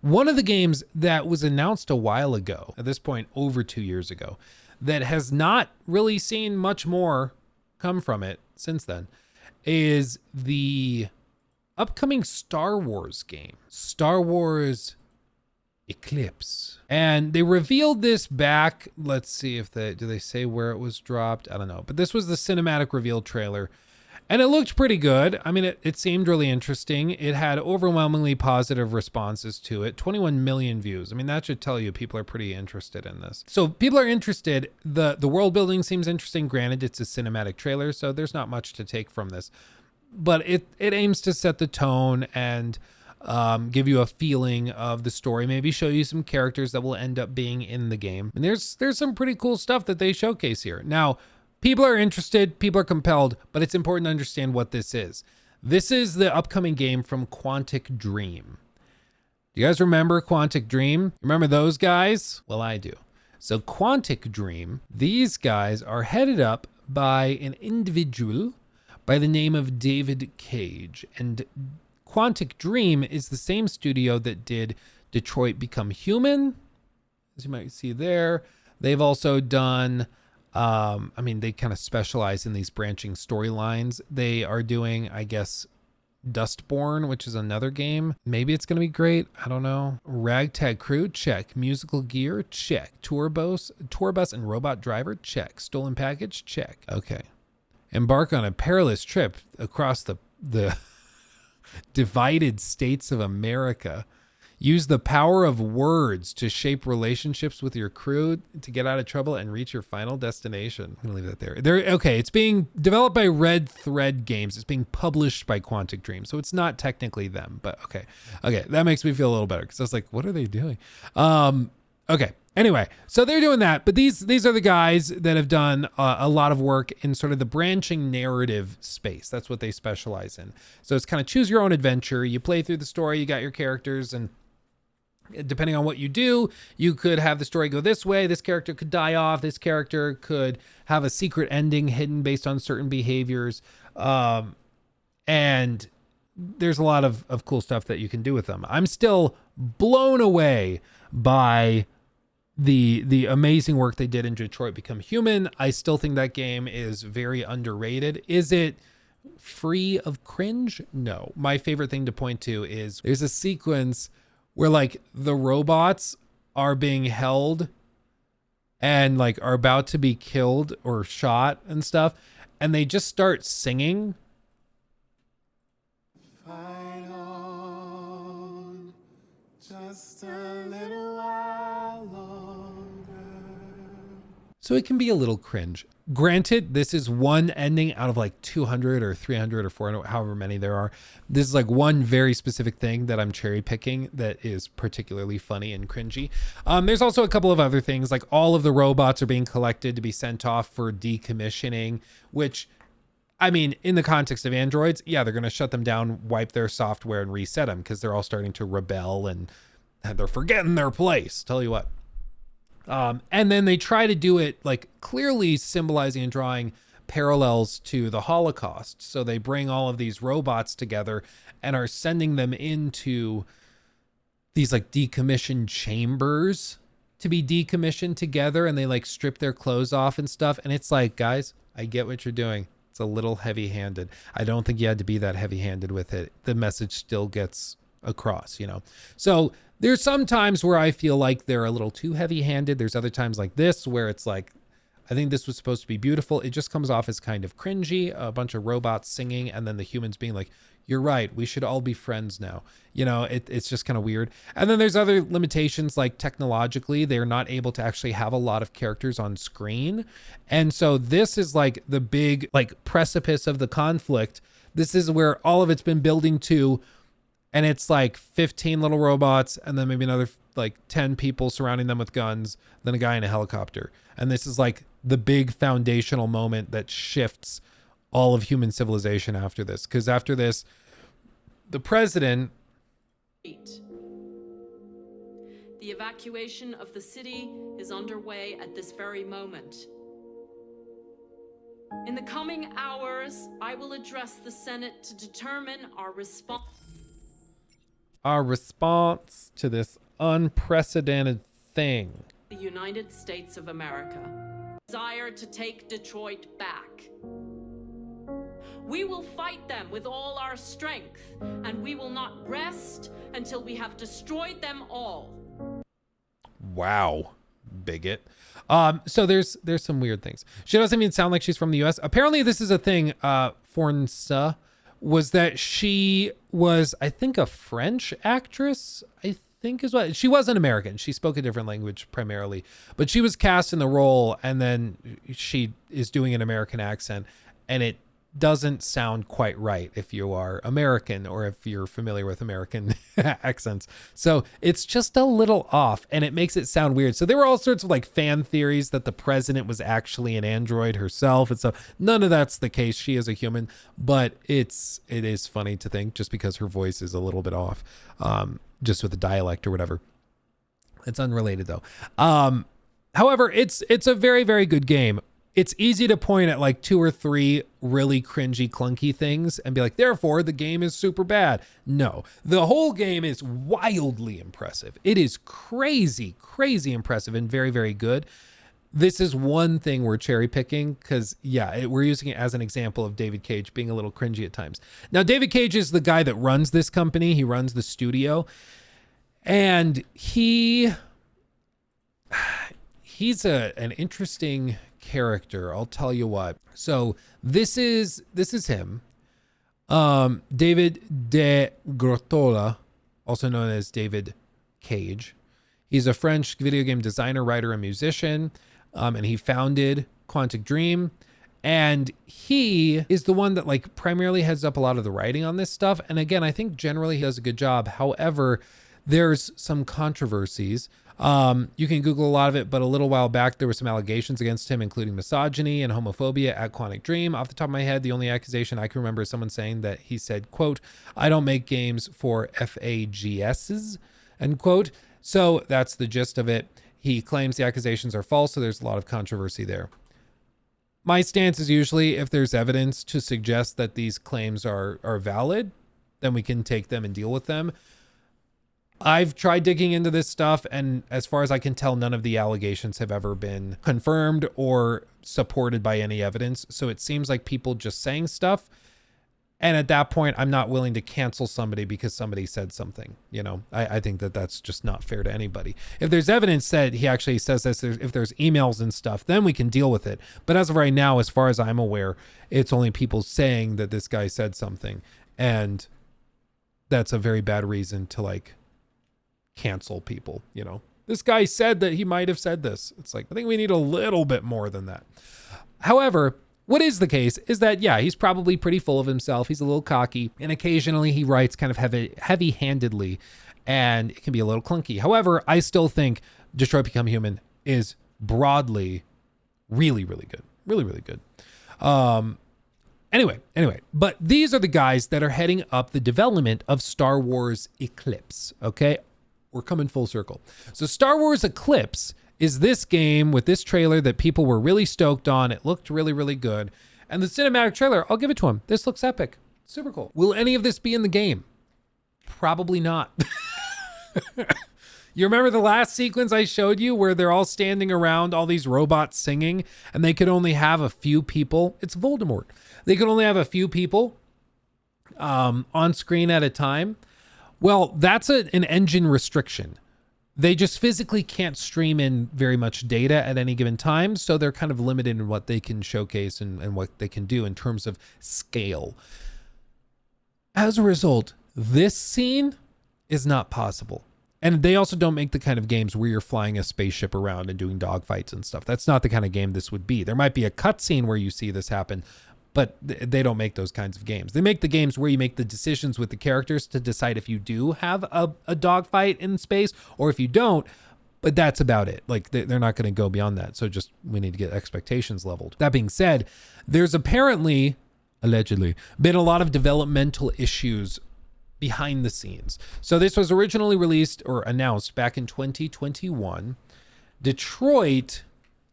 One of the games that was announced a while ago, at this point over 2 years ago, that has not really seen much more come from it since then, is the upcoming Star Wars game, Star Wars Eclipse. And they revealed this back, let's see if do they say where it was dropped? I don't know, but this was the cinematic reveal trailer. And it looked pretty good. I mean, it seemed really interesting. It had overwhelmingly positive responses to it. 21 million views. I mean, that should tell you people are pretty interested in this. So people are interested. The world building seems interesting. Granted, it's a cinematic trailer, so there's not much to take from this. But it aims to set the tone and give you a feeling of the story. Maybe show you some characters that will end up being in the game. And there's some pretty cool stuff that they showcase here. Now, people are interested, people are compelled, but it's important to understand what this is. This is the upcoming game from Quantic Dream. Do you guys remember Quantic Dream? Remember those guys? Well, I do. So Quantic Dream, these guys are headed up by an individual by the name of David Cage. And Quantic Dream is the same studio that did Detroit Become Human, as you might see there. They've also done... I mean, they kind of specialize in these branching storylines. They are doing, I guess, Dustborn, which is another game. Maybe it's going to be great. I don't know. Ragtag Crew, check. Musical Gear, check. Tour Bus and Robot Driver, check. Stolen Package, check. Okay. Embark on a perilous trip across the divided states of America. Use the power of words to shape relationships with your crew to get out of trouble and reach your final destination. I'm gonna leave that there. Okay, it's being developed by Red Thread Games. It's being published by Quantic Dream, so it's not technically them, but okay, that makes me feel a little better because I was like, what are they doing? Okay. Anyway, so they're doing that, but these are the guys that have done a lot of work in sort of the branching narrative space. That's what they specialize in. So it's kind of choose your own adventure. You play through the story, you got your characters, and depending on what you do, you could have the story go this way. This character could die off. This character could have a secret ending hidden based on certain behaviors. And there's a lot of cool stuff that you can do with them. I'm still blown away by the amazing work they did in Detroit Become Human. I still think that game is very underrated. Is it free of cringe? No. My favorite thing to point to is there's a sequence where like the robots are being held and like are about to be killed or shot and stuff, and they just start singing. Fight on, just a little while longer. So it can be a little cringe. Granted, this is one ending out of like 200 or 300 or 400, however many there are. This is like one very specific thing that I'm cherry picking that is particularly funny and cringy. There's also a couple of other things, like all of the robots are being collected to be sent off for decommissioning, which, I mean, in the context of androids, yeah, they're going to shut them down, wipe their software and reset them because they're all starting to rebel and they're forgetting their place. Tell you what. And then they try to do it like clearly symbolizing and drawing parallels to the Holocaust. So they bring all of these robots together and are sending them into these like decommissioned chambers to be decommissioned together, and they like strip their clothes off and stuff. And it's like, guys, I get what you're doing. It's a little heavy-handed. I don't think you had to be that heavy-handed with it. The message still gets across, you know? So there's some times where I feel like they're a little too heavy-handed. There's other times like this where it's like, I think this was supposed to be beautiful. It just comes off as kind of cringy, a bunch of robots singing, and then the humans being like, you're right, we should all be friends now. You know, it's just kind of weird. And then there's other limitations, like technologically, they're not able to actually have a lot of characters on screen. And so this is like the big like precipice of the conflict. This is where all of it's been building to. And it's like 15 little robots and then maybe another like 10 people surrounding them with guns, then a guy in a helicopter. And this is like the big foundational moment that shifts all of human civilization after this. Because after this, the president... The evacuation of the city is underway at this very moment. In the coming hours, I will address the Senate to determine our response. Our response to this unprecedented thing. The United States of America desire to take Detroit back. We will fight them with all our strength, and we will not rest until we have destroyed them all. Wow, bigot. So there's some weird things. She doesn't even sound like she's from the US. Apparently this is a thing, Fornsa, was that she was, I think, a French actress, I think is what, she wasn't American. She spoke a different language primarily, but she was cast in the role, and then she is doing an American accent, and it doesn't sound quite right if you are American or if you're familiar with American accents. So it's just a little off, and it makes it sound weird. So there were all sorts of like fan theories that the president was actually an android herself and stuff. None of that's the case. She is a human, but it is funny to think just because her voice is a little bit off, just with the dialect or whatever. It's unrelated though. However, it's a very, very good game. It's easy to point at like 2 or 3 really cringy, clunky things and be like, therefore, the game is super bad. No, the whole game is wildly impressive. It is crazy, crazy impressive and very, very good. This is one thing we're cherry picking because, yeah, we're using it as an example of David Cage being a little cringy at times. Now, David Cage is the guy that runs this company. He runs the studio. And he's an interesting character, I'll tell you what. So this is him, David de Grottola, also known as David Cage. He's a French video game designer, writer, and musician, and he founded Quantic Dream, and he is the one that like primarily heads up a lot of the writing on this stuff. And again, I think generally he does a good job. However, there's some controversies. You can Google a lot of it, but a little while back, there were some allegations against him, including misogyny and homophobia at Quantic Dream. Off the top of my head, the only accusation I can remember is someone saying that he said, quote, "I don't make games for FAGSs," end quote. So that's the gist of it. He claims the accusations are false, so there's a lot of controversy there. My stance is usually if there's evidence to suggest that these claims are valid, then we can take them and deal with them. I've tried digging into this stuff, and as far as I can tell, none of the allegations have ever been confirmed or supported by any evidence. So it seems like people just saying stuff. And at that point, I'm not willing to cancel somebody because somebody said something. You know, I think that that's just not fair to anybody. If there's evidence that he actually says this, if there's emails and stuff, then we can deal with it. But as of right now, as far as I'm aware, it's only people saying that this guy said something. And that's a very bad reason to like cancel people. You know, this guy said that he might have said this. It's like, I think we need a little bit more than that. However, what is the case is that, yeah, he's probably pretty full of himself. He's a little cocky, and occasionally he writes kind of heavy-handedly, and it can be a little clunky. However, I still think Detroit Become Human is broadly really, really good. Really, really good. Anyway, but these are the guys that are heading up the development of Star Wars Eclipse, okay? We're coming full circle. So Star Wars Eclipse is this game with this trailer that people were really stoked on. It looked really, really good. And the cinematic trailer, I'll give it to him. This looks epic. Super cool. Will any of this be in the game? Probably not. You remember the last sequence I showed you where they're all standing around, all these robots singing, and they could only have a few people? It's Voldemort. They could only have a few people on screen at a time. Well, that's an engine restriction. They just physically can't stream in very much data at any given time, so they're kind of limited in what they can showcase and what they can do in terms of scale. As a result, this scene is not possible. And they also don't make the kind of games where you're flying a spaceship around and doing dogfights and stuff. That's not the kind of game this would be. There might be a cutscene where you see this happen, but they don't make those kinds of games. They make the games where you make the decisions with the characters to decide if you do have a dogfight in space or if you don't, but that's about it. Like they're not going to go beyond that. So just, we need to get expectations leveled. That being said, there's allegedly been a lot of developmental issues behind the scenes. So this was originally released or announced back in 2021. Detroit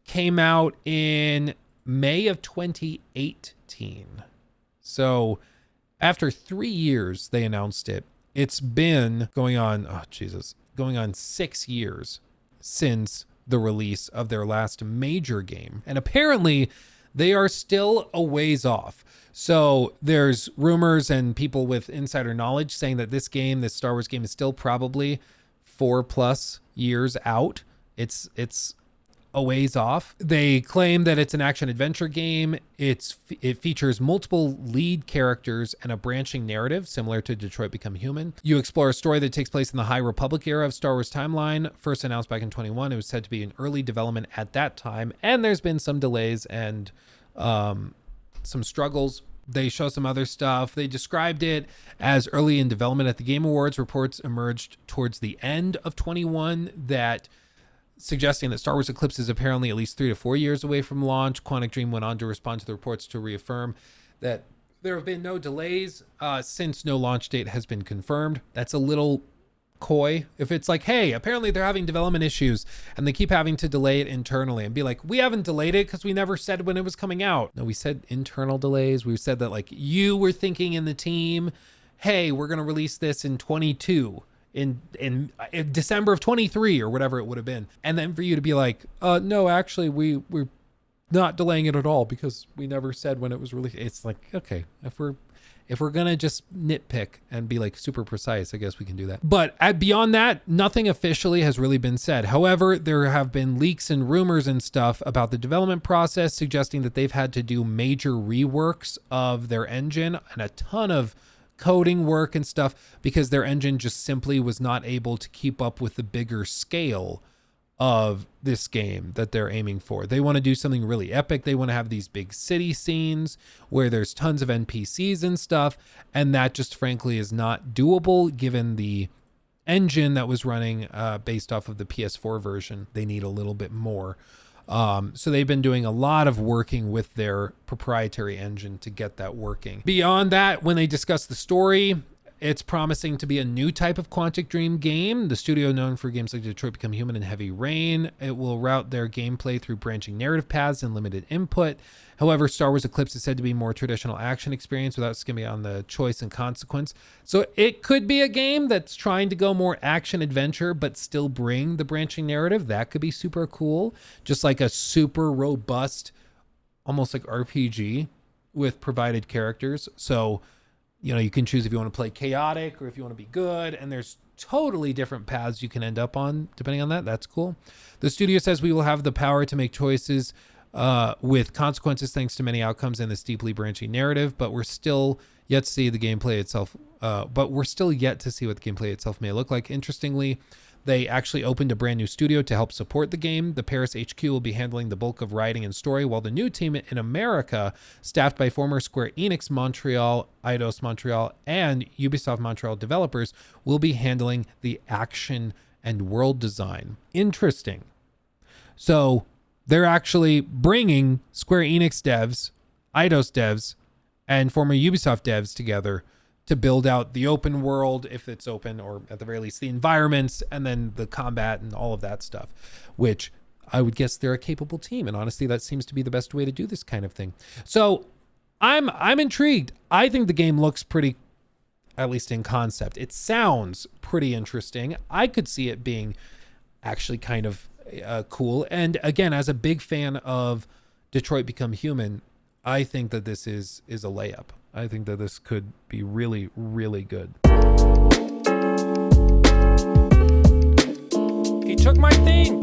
came out in May of 2018. So after 3 years, they announced it. It's been going on 6 years since the release of their last major game. And apparently they are still a ways off. So there's rumors and people with insider knowledge saying that this Star Wars game, is still probably 4+ years out. It's a ways off. They claim that it's an action adventure game. It features multiple lead characters and a branching narrative similar to Detroit Become Human. You explore a story that takes place in the High Republic era of Star Wars timeline. First announced back in 2021, it was said to be in early development at that time, and there's been some delays and some struggles. They show some other stuff. They described it as early in development at the Game Awards. Reports emerged towards the end of 21 that suggesting that Star Wars Eclipse is apparently at least 3 to 4 years away from launch. Quantic Dream went on to respond to the reports to reaffirm that there have been no delays since no launch date has been confirmed. That's a little coy. If it's like, hey, apparently they're having development issues and they keep having to delay it internally, and be like, we haven't delayed it because we never said when it was coming out. No, we said internal delays. We said that like you were thinking in the team, hey, we're going to release this in 22. In December of 23 or whatever it would have been. And then for you to be like, no, actually we're not delaying it at all because we never said when it was released. It's like, okay, if we're gonna just nitpick and be like super precise, I guess we can do that. But beyond that, nothing officially has really been said. However, there have been leaks and rumors and stuff about the development process suggesting that they've had to do major reworks of their engine and a ton of coding work and stuff because their engine just simply was not able to keep up with the bigger scale of this game that they're aiming for. They want to do something really epic. They want to have these big city scenes where there's tons of NPCs and stuff, and that just frankly is not doable given the engine that was running based off of the PS4 version. They need a little bit more. So they've been doing a lot of working with their proprietary engine to get that working. Beyond that, when they discuss the story, it's promising to be a new type of Quantic Dream game. The studio known for games like Detroit Become Human and Heavy Rain. It will route their gameplay through branching narrative paths and limited input. However, Star Wars Eclipse is said to be a more traditional action experience without skimming on the choice and consequence. So it could be a game that's trying to go more action adventure, but still bring the branching narrative. That could be super cool. Just like a super robust, almost like RPG with provided characters. So, you know, you can choose if you want to play chaotic or if you want to be good. And there's totally different paths you can end up on depending on that. That's cool. The studio says we will have the power to make choices with consequences thanks to many outcomes in this deeply branching narrative, but we're still yet to see the gameplay itself. But we're still yet to see what the gameplay itself may look like. Interestingly, they actually opened a brand new studio to help support the game. The Paris HQ will be handling the bulk of writing and story, while the new team in America, staffed by former Square Enix Montreal, Eidos Montreal, and Ubisoft Montreal developers, will be handling the action and world design. Interesting. So they're actually bringing Square Enix devs, Eidos devs, and former Ubisoft devs together to build out the open world, if it's open, or at the very least the environments, and then the combat and all of that stuff, which I would guess they're a capable team. And honestly, that seems to be the best way to do this kind of thing. So I'm intrigued. I think the game looks pretty, at least in concept. It sounds pretty interesting. I could see it being actually kind of cool. And again, as a big fan of Detroit Become Human, I think that this is a layup. I think that this could be really, really good. He took my thing.